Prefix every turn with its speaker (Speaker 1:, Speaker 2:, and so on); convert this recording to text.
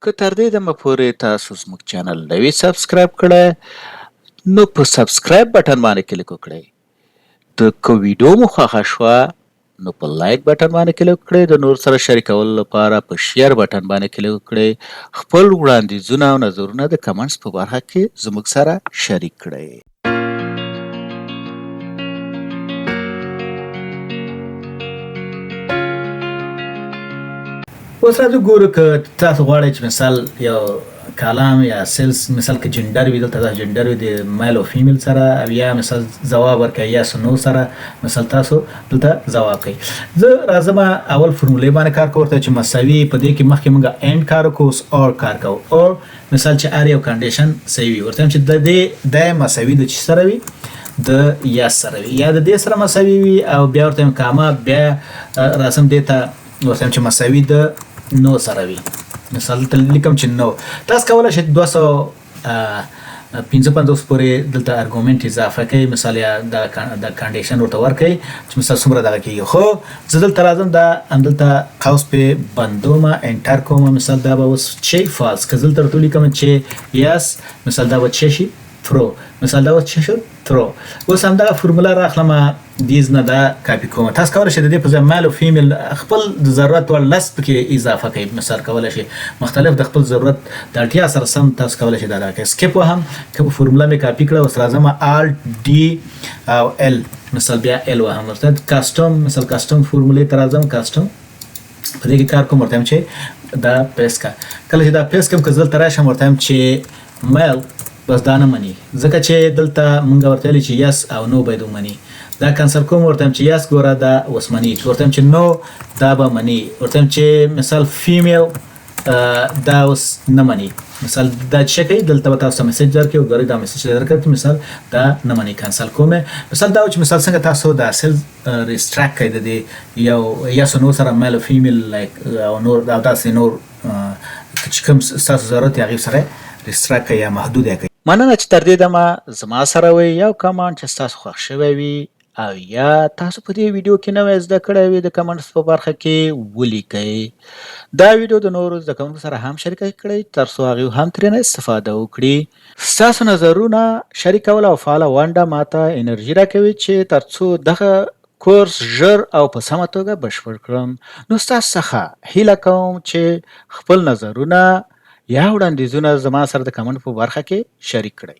Speaker 1: که تر دې دمه پورې تاسو زموږ چینل نه وي سبسکرایب کړی نو په سبسکرایب بټن باندې کلیک وکړئ. د که ویډیو مو خوښه شوه نو په لایک بټن باندې کلیک وکړئ. د نور سره شریکولو لپاره په شیر بټن باندې کلیک وکړئ. خپل وړاندیزونه او نظرونه د کمنټس په برخه کې زموږ سره شریک کړئ. اوس راځو ګورو که تاسو غواړئ چې مثال یو کالم یا سیلز مثال که جنډر وي دلته دا جنډر وي د میل او فیمیل سره او یا مثال ځواب ورکړئ یا نو سره مثال تاسو دلته ځواب کوئ. زه راځم اول فرمولې باندې کار کوم ورته چې مساوي په دې کې مخکې موږ اینډ کار وکړو اوس اور کار کوو. اور مثال چې ار یو کنډیشن صحیح وي ورته چې د دې د مساوي د چی سره وي د یا سره وي یا د دې سره مساوي وي او بیا ورته کاما بیا راسم دې ته ورته چې مساوي د نو سره وي. مثال ته لیکم چې نو تاسو کولای شئ 255 پورې دلته ارګومنت اضافه کوي مثال یا د کنډیشن ورته ورکړي چې مثال څومره دغه کیږي. خو زه دلته راځم دا دلته قوس په بندوم انټر کوم مثال دا به اوس چې فالس که دلته ورته لیکم چې یس مثال دا به چې شي ترو مثال دا اوس چې شو ترو. اوس هم دا فرمولا راخلم دیز نه دا کاپی کوم. تاسو کولای شئ د دې په ځای میل او فیمیل خپل د ضرورت ول لس پکې اضافه کړئ. مثال کولای شئ مختلف د خپل ضرورت د اړتیا سره سم تاسو کولای شئ دا راکړئ. سکیپ وهم که فرمولا مې کاپی کړه اوس راځم الټ ډي او ال مثال بیا ال وهم ورته کاستم مثال کاستم فرمولې ته راځم کاستم په دې کې کار کوم ورته چې دا پیس کا کله چې دا پیس کوم که زل تراشم ورته چې میل بس دا نه مني ځکه چې دلته مونږ ورته ویلي چې یس او نو باید ومني. دا کنسل کوم ورته چې یس ګوره دا اوس مني ورته چې نو دا به مني ورته چې مثال فیمیل دا اوس نه مني مثال دا چې کوي دلته به تاسو میسج درکړي او ګورئ دا میسج درکړي مثال دا نه مني کنسل کوم. مثال دا چې مثال څنګه تاسو دا سیل ریستراکټ کړئ د دې یو یس نو سره میل او فیمیل لایک او نور دا داسې نور چې کوم تاسو ضرورت یې هغې سره ریستراکټ کړئ یا محدود یې کړئ. مننه چې تر دې دمه زما سره وئ. یو کمنټ چې ستاسو خوښ شوی وي او یا تاسو په دې ویډیو کې نوی زده کړی وي د کمنټس په برخه کې ولیکئ. دا ویډیو د نورو زده کوونکو سره هم شریکه کړئ تر څو هغوی هم ترېنه استفاده وکړي. ستاسو نظرونه شریکول او فعاله ونډه ماته انرژي راکوي چې تر څو دغه کورس ژر او په سمه توګه بشپړ کړم. نو ستاسو څخه هیله کوم چې خپل نظرونه یا وړاندیزونه زما سره د کمنټ په برخه کې شریک کړئ.